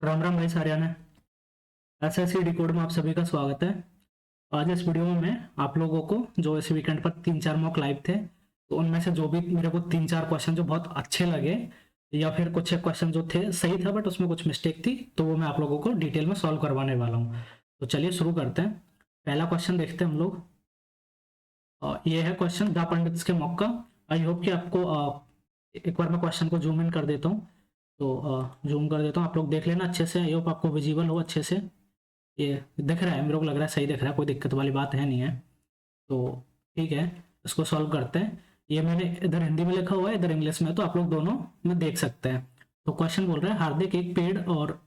राम राम भाई सारियान है। SSC decode में आप सभी का स्वागत है। आज इस वीडियो में मैं आप लोगों को जो इस वीकेंड पर 3-4 मॉक लाइव थे, तो उनमें से जो भी मेरे को 3-4 क्वेश्चन जो बहुत अच्छे लगे या फिर कुछ क्वेश्चन जो थे सही था बट उसमें कुछ मिस्टेक थी, तो वो मैं आप लोगों को डिटेल में सॉल्व करवाने वाला हूँ। तो चलिए शुरू करते हैं। पहला क्वेश्चन देखते हैं हम लोग। ये है क्वेश्चन द पंडित्स के मॉक का। आई होप कि आपको एक बार मैं क्वेश्चन को जूम इन कर देता हूँ। तो जूम कर देता हूँ, आप लोग देख लेना अच्छे से। आई होप आपको विजिबल हो अच्छे से। ये दिख रहा है, मेरे को लग रहा है सही दिख रहा है, कोई दिक्कत वाली बात है नहीं है। तो ठीक है, इसको सॉल्व करते हैं। ये मैंने इधर हिंदी में लिखा हुआ है, इधर इंग्लिश में, तो आप लोग दोनों में देख सकते हैं। तो क्वेश्चन बोल रहा है हार्दिक एक पेड़ और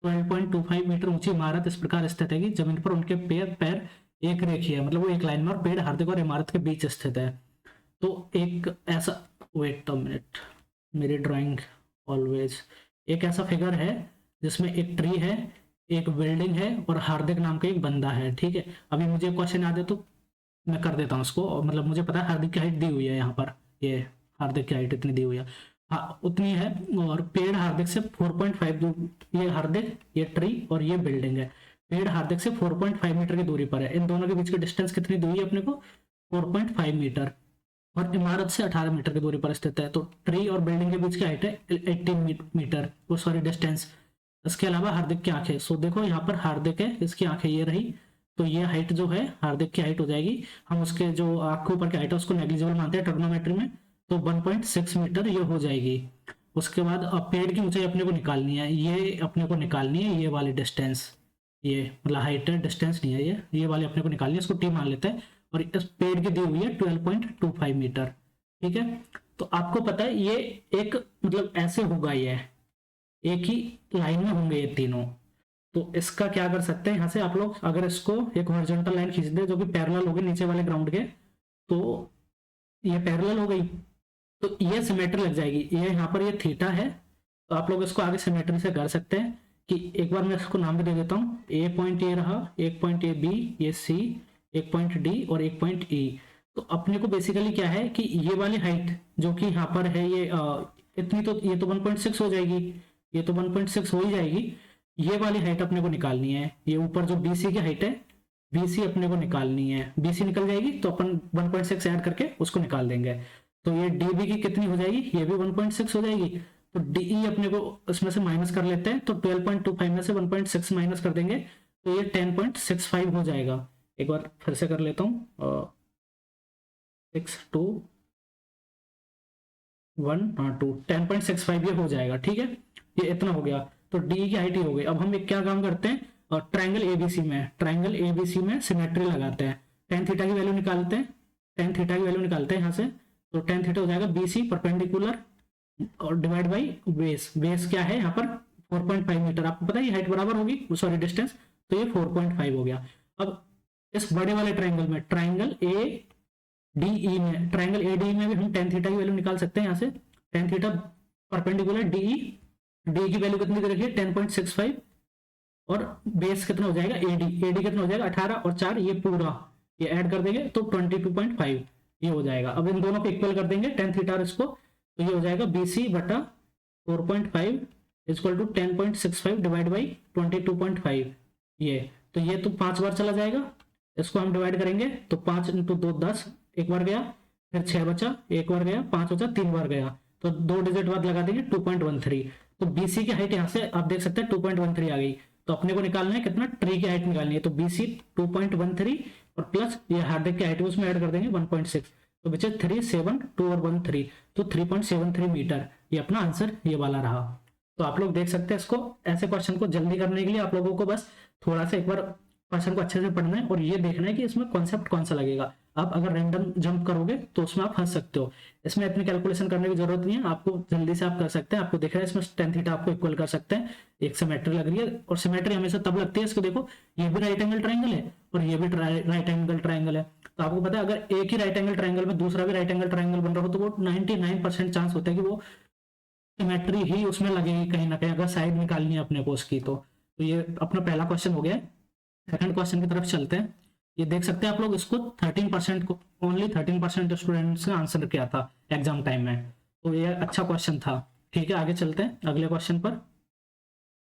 12.25 मीटर ऊंची इमारत इस प्रकार स्थित है कि जमीन पर उनके पैर पैर एक रेखीय है, मतलब वो एक लाइन में, और पेड़ हार्दिक और इमारत के बीच स्थित है। तो एक ऐसा, वेट अ मिनट, मेरी ड्राइंग ऑलवेज, एक ऐसा फिगर है जिसमें एक ट्री है, एक बिल्डिंग है और हार्दिक नाम का एक बंदा है। ठीक है, अभी मुझे क्वेश्चन याद है तो मैं कर देता हूँ उसको। और मतलब मुझे पता है हार्दिक की हाइट दी हुई है यहाँ पर, ये हार्दिक की हाइट इतनी दी हुई है, हाँ उतनी है। और पेड़ हार्दिक से 4.5 दूर, ये हार्दिक, ये ट्री और ये बिल्डिंग है। पेड़ हार्दिक से 4.5 मीटर की दूरी पर है। इन दोनों के बीच की डिस्टेंस कितनी दी हुई है अपने को? 4.5 मीटर। और इमारत से 18 मीटर की दूरी पर स्थित है। तो ट्री और बिल्डिंग के बीच की हाइट है 18 मीटर, वो सॉरी डिस्टेंस। इसके अलावा हार्दिक की आंखें, सो देखो यहाँ पर हार्दिक है, इसकी आंखें ये रही, तो ये हाइट जो है हार्दिक की हाइट हो जाएगी। हम उसके जो आंख के ऊपर की हाइट है उसको नेग्लिजिबल मानते हैं ट्रिग्नोमेट्री में, तो 1.6 मीटर ये हो जाएगी। उसके बाद अब पेड़ की ऊंचाई अपने को निकालनी है, ये अपने को निकालनी है, ये वाली डिस्टेंस, ये मतलब हाइट है, डिस्टेंस नहीं है, ये वाली अपने को निकालनी है, इसको टी मान लेते हैं। और इस पेड़ की दी हुई है 12.25 मीटर। ठीक है, तो आपको पता है ये एक, मतलब ऐसे होगा, ये एक ही लाइन में होंगे ये तीनों। तो इसका क्या कर सकते हैं, यहाँ से आप लोग अगर इसको एक हॉरिजॉन्टल लाइन खींच दे जो कि पैरेलल होगी नीचे वाले ग्राउंड के, तो ये पैरेलल हो गई, तो ये सिमेट्री लग जाएगी। ये यहाँ पर ये थीटा है, तो आप लोग इसको आगे सिमेट्री से कर सकते हैं कि एक बार मैं इसको नाम भी दे देता हूँ। ए पॉइंट ए रहा, एक पॉइंट ए बी, ये सी, एक पॉइंट डी और एक पॉइंट ई। तो अपने को बेसिकली क्या है कि ये वाली हाइट जो कि यहाँ पर है, ये इतनी, तो ये तो 1.6 हो जाएगी, ये तो 1.6 हो ही जाएगी। ये वाली हाइट अपने को निकालनी है, ये ऊपर जो बीसी की हाइट है, बीसी अपने को निकालनी है। बीसी निकल जाएगी तो अपन 1.6 ऐड करके उसको निकाल देंगे। तो ये डीबी की कितनी हो जाएगी, ये भी 1.6 हो जाएगी। तो डीई अपने को इसमें से माइनस कर लेते हैं, तो 12.25 में से 1.6 माइनस कर देंगे, तो ये 10.65 हो जाएगा। एक बार फिर से कर लेता हूँ, 6, 2, 1, 2, 10.65 ये हो जाएगा। ठीक है, ये इतना हो गया। तो डी की हाइट ही हो गई। अब हम एक क्या काम करते हैं, और ट्राइंगल एबीसी में, ट्राइंगल एबीसी में सिमेट्री लगाते हैं। टेन थीटा की वैल्यू निकालते हैं, टेन थीटा की वैल्यू निकालते हैं यहाँ से। तो टेन थीटा हो जाएगा बीसी परपेंडिकुलर और डिवाइड बाई बेस। बेस क्या है यहाँ पर 4.5 मीटर, आपको पता है ये हाइट बराबर होगी, सॉरी डिस्टेंस, तो ये 4.5 हो गया। अब इस बड़े वाले ट्राइंगल में, ट्राइंगल ए डीई में, ट्राइंगल ए डी में भी हम टेन थीटा की वैल्यू निकाल सकते हैं यहाँ से। Tan theta perpendicular DE, D की वैल्यू कितनी दे रखी है 10.65, और बेस कितना हो जाएगा एडी, एडी कितना हो जाएगा 18 और 4 ये पूरा, ये ऐड कर देंगे तो 22.5 ये हो जाएगा। अब इन दोनों को इक्वल कर देंगे टेन थीटा और इसको, तो ये हो जाएगा बीसी बटा 4.5 इक्वल टू 10.65 डिवाइड बाई 22.5। ये तो 5 बार चला जाएगा, इसको हम डिवाइड करेंगे तो 5 इंटू 2 10, एक बार गया, फिर 6 बचा, एक बार गया, 5 बचा, 3 बार गया, तो 2 डिजिट बाद लगा देंगे 2.13। तो बीसी की हाइट यहाँ से आप देख सकते हैं 2.13 आ गई। तो अपने को निकालना है कितना, ट्री की हाइट निकालनी है, तो बीसी 2.13 और प्लस ये हार्दिक की हाइट उसमें ऐड कर देंगे 1.6, तो बचे 3, 7, 2 और 1 3, तो 3.73 मीटर ये अपना आंसर ये वाला रहा। तो आप लोग देख सकते हैं इसको, ऐसे क्वेश्चन को जल्दी करने के लिए आप लोगों को बस थोड़ा सा एक बार क्वेश्चन को अच्छे से पढ़ना है और ये देखना है कि इसमें कॉन्सेप्ट कौन सा लगेगा। आप अगर रैंडम जंप करोगे तो उसमें आप फंस सकते हो, इसमें इतनी कैलकुलेशन करने की जरूरत नहीं है, आपको जल्दी से आप कर सकते हैं। आपको दिख रहा है इसमें टेन थीटा आपको इक्वल कर सकते हैं, एक सिमेट्री लग रही है, और सिमेट्री हमेशा तब लगती है, इसको देखो ये भी राइट एंगल ट्राइंगल है और ये भी राइट एंगल ट्राइंगल है। तो आपको पता है अगर एक ही राइट एंगल ट्राइंगल में दूसरा भी राइट एंगल ट्राइंगल बन रहा हो तो वो 99% चांस होता है कि वो सिमेट्री ही उसमें लगेगी कहीं ना कहीं, अगर साइड निकालनी है अपने को उसकी। तो ये अपना पहला क्वेश्चन हो गया। सेकंड क्वेश्चन की तरफ चलते हैं। ये देख सकते हैं आप लोग, इसको 13% को, ओनली 13% स्टूडेंट्स ने आंसर किया था एग्जाम टाइम में, तो ये अच्छा क्वेश्चन था। ठीक है, आगे चलते हैं अगले क्वेश्चन पर।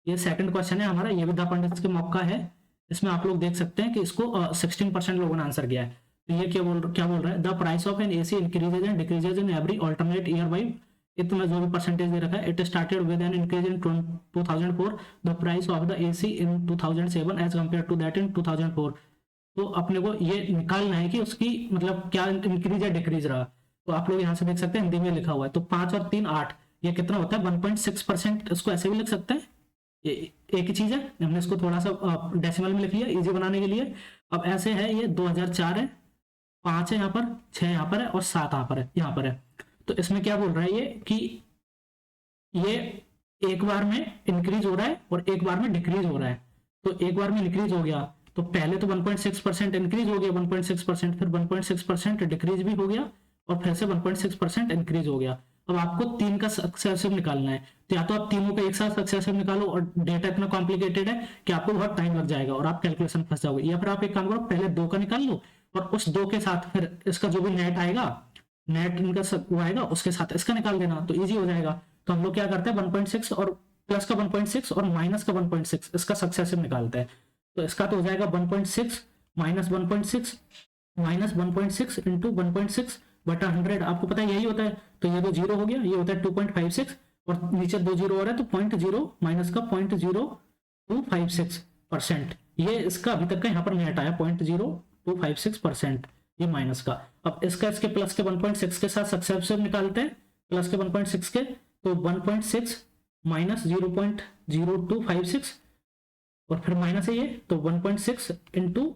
ये सेकंड क्वेश्चन है हमारा, ये विद्या पंडित के मॉक का है। इसमें आप लोग देख सकते हैं कि इसको 16% लोगों ने आंसर किया है। तो ये क्या बोल रहा है, the price of an AC increases and decreases in every alternate year by, इतना जो भी परसेंटेज दे रखा है, it started with an increase in 2004, the price of the AC in 2007 as compare to that in 2004। तो अपने को ये निकालना है कि उसकी मतलब क्या इंक्रीज या डिक्रीज रहा। तो आप लोग यहाँ से देख सकते हैं हिंदी में लिखा हुआ है, तो 5 और 3 8, ये कितना होता है 1.6%। इसको ऐसे भी लिख सकते हैं, ये एक ही चीज है, हमने इसको थोड़ा सा डेसिमल में लिख लिया इजी बनाने के लिए। अब ऐसे है, ये 2004 है, 5 है यहाँ पर, 6 यहाँ पर है और 7 यहाँ पर है। तो इसमें क्या बोल रहा है ये कि ये एक बार में इंक्रीज हो रहा है और एक बार में डिक्रीज हो रहा है। तो एक बार में इंक्रीज हो गया तो पहले तो 1.6% इंक्रीज हो गया 1.6%, फिर 1.6% डिक्रीज भी हो गया और फिर से 1.6% इंक्रीज हो गया। अब आपको 3 का सक्सेसिव निकालना है, तो या तो आप तीनों का एक साथ सक्सेसिव निकालो और डेटा इतना कॉम्प्लिकेटेड है कि आपको बहुत टाइम लग जाएगा और आप कैलकुलेशन फंस जाओगे, या फिर आप एक काम करो पहले 2 का निकाल लो और उस 2 के साथ फिर इसका जो भी नेट आएगा, नेट इनका वो आएगा उसके साथ इसका निकाल देना, तो इजी हो जाएगा। तो हम लोग क्या करते हैं 1.6 और प्लस का 1.6 और माइनस का 1.6 इसका सक्सेसिव निकालते हैं। तो इसका तो हो जाएगा 1.6 माइनस 1.6 माइनस 1.6 इंटू 1.6 बटा 100, आपको पता है यही होता है। तो ये तो 0 हो गया, ये होता है 2.56 और नीचे 2 0 हो रहा है तो 0.0 माइनस का 0.0256%। ये इसका अभी तक का यहाँ पर नेट आया 0.0256%, ये माइनस का। अब इसका इसके प्लस के 1.6 के साथ सक्सेसिव निकालते हैं, प्लस के 1.6 के, तो 1.6 माइनस 0.0256 और फिर माइनस है ये, तो 1.6 इंटू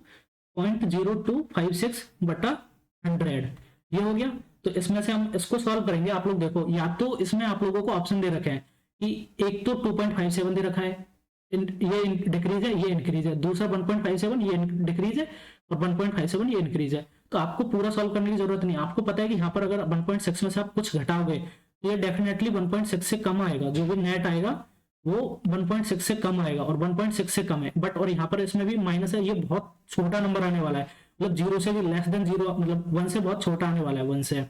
0.0256 बटा 100, ये हो गया। तो इसमें से हम इसको सॉल्व करेंगे। आप लोग देखो, या तो इसमें आप लोगों को ऑप्शन दे रखे हैं कि एक तो 2.57 दे रखा है, ये डिक्रीज है, ये इंक्रीज है, दूसरा 1.57 ये डिक्रीज है और 1.57 ये इंक्रीज है। तो आपको पूरा सॉल्व करने की जरूरत नहीं, आपको पता है कि यहाँ पर अगर 1.6 में से आप कुछ घटाओगे तो ये डेफिनेटली 1.6 से कम आएगा, जो भी नेट आएगा वो 1.6 से कम आएगा और 1.6 से कम है। बट और यहाँ पर इसमें भी माइनस है, ये बहुत छोटा नंबर आने वाला है, मतलब 0 से भी लेस देन 0, मतलब 1 से बहुत छोटा आने वाला है, 1 से,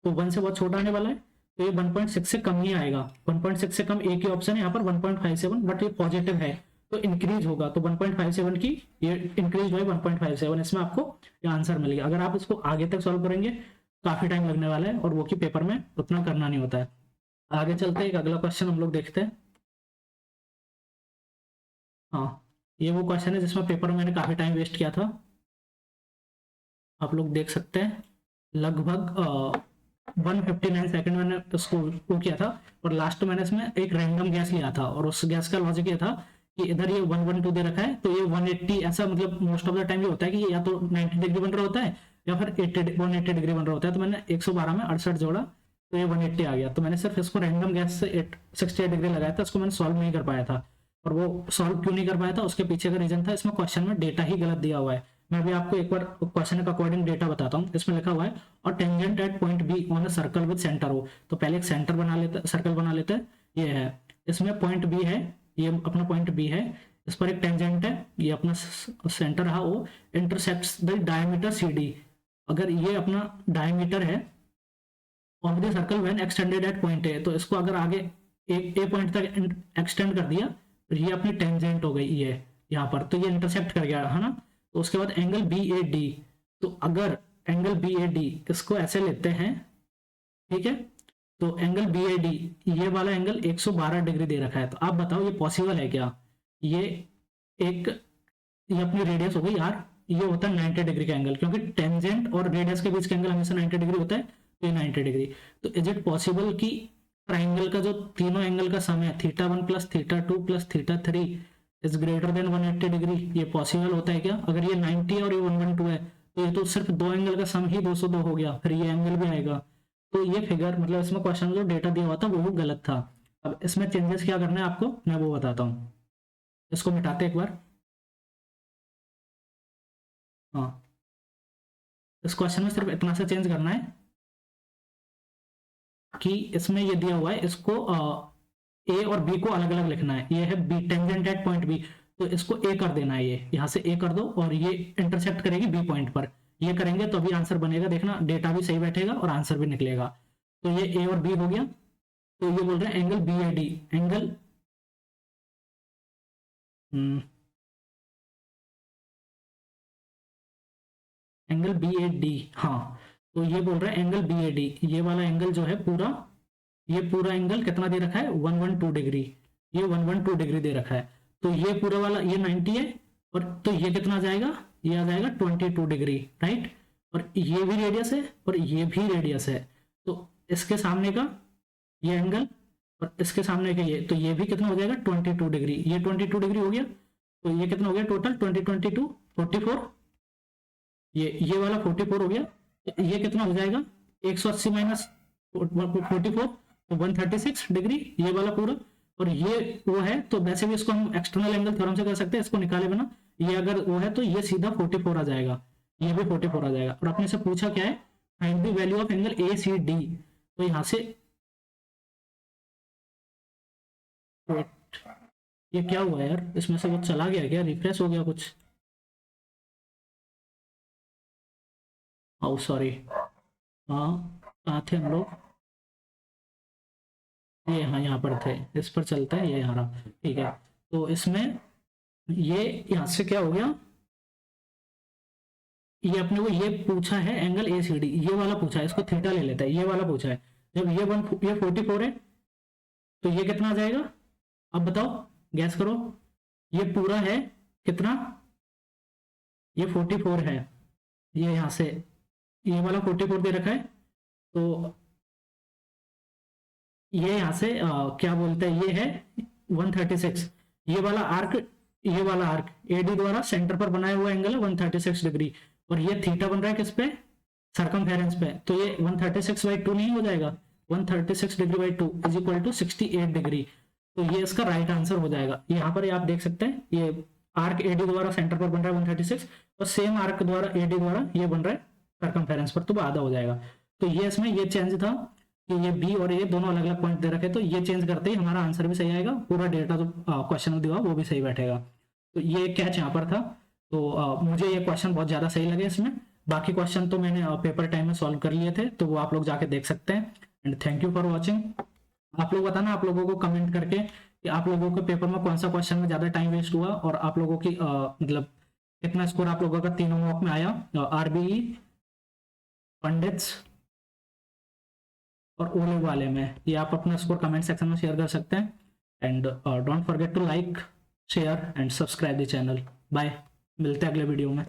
तो 1 से बहुत छोटा आने वाला है, तो ये 1.6 से कम ही आएगा। 1.6 से कम एक ही ऑप्शन है यहाँ पर 1.57, बट ये पॉजिटिव है तो इंक्रीज होगा, तो 1.57 की ये इंक्रीज हुआ 1.57, इसमें आपको ये आंसर मिल गया। अगर आप इसको आगे तक सॉल्व करेंगे काफी टाइम लगने वाला है और वो की पेपर में उतना करना नहीं होता है। आगे चलते हैं, एक अगला क्वेश्चन हम लोग देखते हैं। हाँ, ये वो क्वेश्चन है जिसमें पेपर में मैंने काफी टाइम वेस्ट किया था, आप लोग देख सकते हैं। लगभग 159 सेकंड मैंने उसको वो किया था और लास्ट मैंने इसमें एक रैंडम गैस लिया था और उस गैस का लॉजिक ये था कि इधर ये 112 दे रखा है तो ये 180, ऐसा मतलब मोस्ट ऑफ द टाइम ये होता है कि या तो 90 डिग्री बन रहा होता है या फिर 180 डिग्री बन रहा होता है। तो मैंने 112 में 68 जोड़ा तो ये 180 आ गया। तो मैंने सिर्फ इसको रैंडम गैस से 68 डिग्री लगाया था, इसको मैंने सॉल्व नहीं कर पाया था। और वो सॉल्व क्यों नहीं कर पाया था उसके पीछे का रीजन था, इसमें क्वेश्चन में डेटा ही गलत दिया हुआ है। मैं भी आपको एक बार क्वेश्चन का अकॉर्डिंग डेटा बताता हूँ। इसमें लिखा हुआ है और tangent at point be on a circle with centre हो, तो पहले एक सेंटर बना लेते, सर्कल बना लेते हैं। ये है, इसमें पॉइंट बी है, ये अपना पॉइंट बी है, इस पर एक टेंजेंट है, ये अपना सेंटर रहा O, intercepts the diameter C D. अगर ये अपना डायमीटर है of the circle when extended at point A, तो इसको अगर आगे ए पॉइंट तक एक्सटेंड कर दिया तो ये अपनी टेंजेंट हो गई ये यहाँ पर, तो ये इंटरसेप्ट कर गया है ना। तो उसके बाद एंगल बी ए डी, तो अगर एंगल बी ए डी इसको ऐसे लेते हैं, ठीक है, तो एंगल बी ए डी ये वाला एंगल 112 डिग्री दे रखा है। तो आप बताओ ये पॉसिबल है क्या? ये एक, ये अपनी रेडियस हो गई आर, ये होता है 90 डिग्री का एंगल, क्योंकि टेंजेंट और रेडियस के बीच का एंगल हमेशा 90 डिग्री होता है, तो ये 90 डिग्री। तो इज इट पॉसिबल कि ट्राइंगल का जो तीनों एंगल का सम है θ1 plus θ2 plus θ3 is greater than 180 degree, ये पॉसिबल होता है क्या? अगर ये 90 और ये 112 है तो ये तो सिर्फ दो एंगल का सम ही 202 हो गया, फिर ये एंगल भी आएगा। तो ये फिगर मतलब इसमें क्वेश्चन जो डेटा दिया हुआ था वो गलत था। अब इसमें चेंजेस क्या करना है आपको मैं वो बताता हूँ। इसको मिटाते एक बार। हाँ, इस क्वेश्चन में सिर्फ इतना सा चेंज करना है कि इसमें ये दिया हुआ है, इसको ए और बी को अलग अलग लिखना है। ये है B, tangent at point B, तो इसको ए कर देना है, ये यहाँ से ए कर दो और ये इंटरसेक्ट करेगी बी पॉइंट पर। ये करेंगे तो अभी आंसर बनेगा, देखना डेटा भी सही बैठेगा और आंसर भी निकलेगा। तो ये ए और बी हो गया। तो ये बोल रहे हैं angle B A D, angle angle B A D, हाँ, तो ये बोल रहा है एंगल बी ए डी, ये वाला एंगल जो है पूरा, ये पूरा एंगल कितना दे रखा है 112 डिग्री, ये 112 डिग्री दे रखा है। तो ये पूरा वाला ये 90 है, और तो ये कितना आ जाएगा, ये आ जाएगा 22 डिग्री, राइट। और ये भी रेडियस है और ये भी रेडियस है, तो इसके सामने का ये एंगल और इसके सामने का ये, तो ये भी कितना हो जाएगा 22 डिग्री, ये 22 डिग्री हो गया। तो ये कितना हो गया टोटल 20 22 44, ये वाला 44 हो गया। तो ये कितना हो जाएगा 180 माइनस 44, तो 136 डिग्री ये वाला पूरा। और ये वो है, तो वैसे भी इसको हम एक्सटर्नल एंगल थ्योरम से कर सकते हैं, इसको निकाले बिना। ये अगर वो है तो ये सीधा 44 आ जाएगा, ये भी 44 आ जाएगा। और अपने से पूछा क्या है, find the value of angle A C D. तो यहां से ये क्या हुआ यार, इसमें से कुछ चला गया क्या, रिफ्रेश हो गया कुछ, ओ सॉरी। हाँ, कहाँ थे हम लोग, ये हाँ यहाँ पर थे, इस पर चलता है, ये हरा, ठीक है। तो इसमें ये यहाँ से क्या हो गया, ये अपने को ये पूछा है एंगल ए सी डी, ये वाला पूछा है, इसको थीटा ले लेता है, ये वाला पूछा है। जब ये 44 है तो ये कितना आ जाएगा, अब बताओ, गैस करो। ये पूरा है कितना, ये 44 है, ये यहां से ये वाला 44 दे रखा है। तो ये यहां से क्या बोलते हैं, ये है 136, ये वाला आर्क, ये वाला आर्क एडी द्वारा सेंटर पर बनाया हुआ एंगल है 136 डिग्री। और ये थीटा बन रहा है किस पे, सर्कमफेरेंस पे। तो ये 136/2 नहीं हो जाएगा, 136 degree by 2 is equal to 68 degree. तो ये इसका राइट आंसर हो जाएगा। यहाँ पर आप देख सकते हैं, ये आर्क एडी द्वारा सेंटर पर बन रहा है 136, और सेम आर्क द्वारा एडी द्वारा ये बन रहा है सर्कमफेरेंस पर, तो आधा हो जाएगा। तो ये इसमें ये चेंज था कि ये बी और ए दोनों अलग अलग पॉइंट दे रखे, तो ये चेंज करते ही हमारा आंसर भी सही आएगा, पूरा डेटा जो क्वेश्चन में दिया वो भी सही बैठेगा। तो ये कैच यहाँ पर था। तो मुझे ये क्वेश्चन बहुत ज्यादा सही लगे इसमें। बाकी क्वेश्चन तो मैंने पेपर टाइम में सॉल्व कर लिए थे, तो वो आप लोग जाके देख सकते हैं। And thank you for watching. आप लोग बताना, आप लोगों को कमेंट करके कि आप लोगों के पेपर में कौन सा क्वेश्चन में ज्यादा टाइम वेस्ट हुआ, और आप लोगों की मतलब कितना स्कोर आप लोगों का तीनों मॉक में आया, आरबीई, पंडित्स और ओ लेवल वाले में। ये आप अपना स्कोर कमेंट सेक्शन में शेयर कर सकते हैं। And don't forget to like, share and subscribe the channel. Bye, मिलते हैं अगले वीडियो में।